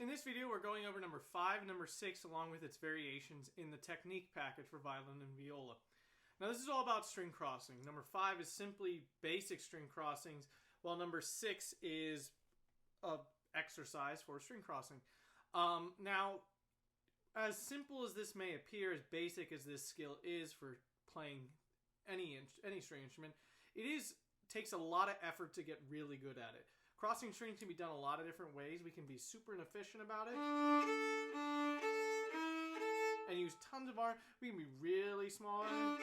In this video, we're going over number 5 and number 6 along with its variations in the technique package for violin and viola. Now this is all about string crossing. Number 5 is simply basic string crossings, while number 6 is an exercise for string crossing. Now, as simple as this may appear, as basic as this skill is for playing any string instrument, it takes a lot of effort to get really good at it. Crossing strings can be done a lot of different ways. We can be super inefficient about it and use tons of arm. We can be really small. We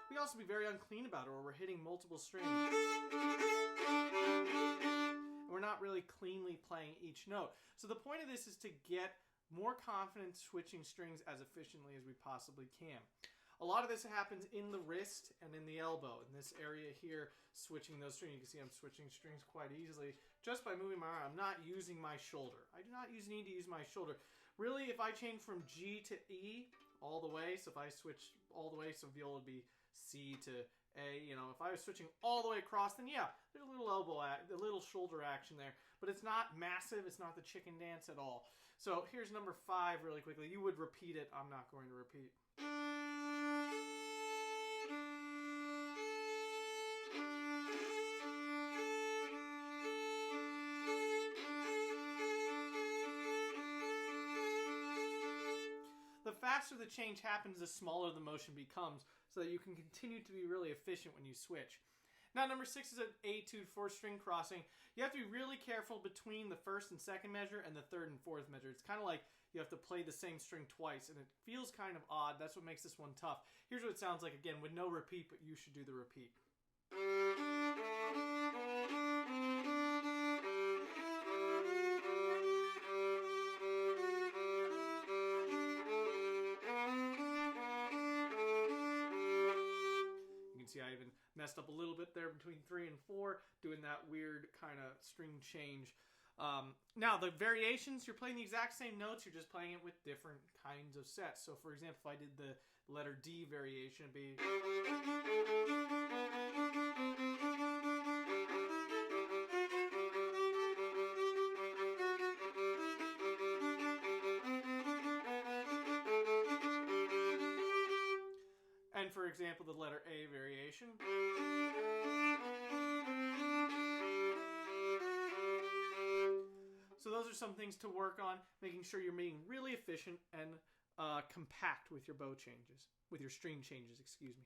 can also be very unclean about it, or we're hitting multiple strings and we're not really cleanly playing each note. So the point of this is to get more confident switching strings as efficiently as we possibly can. A lot of this happens in the wrist and in the elbow. In this area here, switching those strings, you can see I'm switching strings quite easily just by moving my arm. I'm not using my shoulder. I do not need to use my shoulder. Really, if I change from G to E all the way, so if I switch all the way, so viola would be C to A, you know, if I was switching all the way across, then yeah, there's a little a little shoulder action there, but it's not massive. It's not the chicken dance at all. So here's number 5 really quickly. You would repeat it. I'm not going to repeat. The faster the change happens, the smaller the motion becomes, so that you can continue to be really efficient when you switch. Now, number 6 is an etude for string crossing. You have to be really careful between the first and second measure and the third and fourth measure. It's kind of like you have to play the same string twice, and it feels kind of odd. That's what makes this one tough. Here's what it sounds like, again, with no repeat, but you should do the repeat. See, I even messed up a little bit there between 3 and 4, doing that weird kind of string change. Now, the variations, you're playing the exact same notes, you're just playing it with different kinds of sets. So, for example, if I did the letter D variation, it'd be... And for example, the letter A variation. So those are some things to work on, making sure you're being really efficient and compact with your bow changes, with your string changes, excuse me.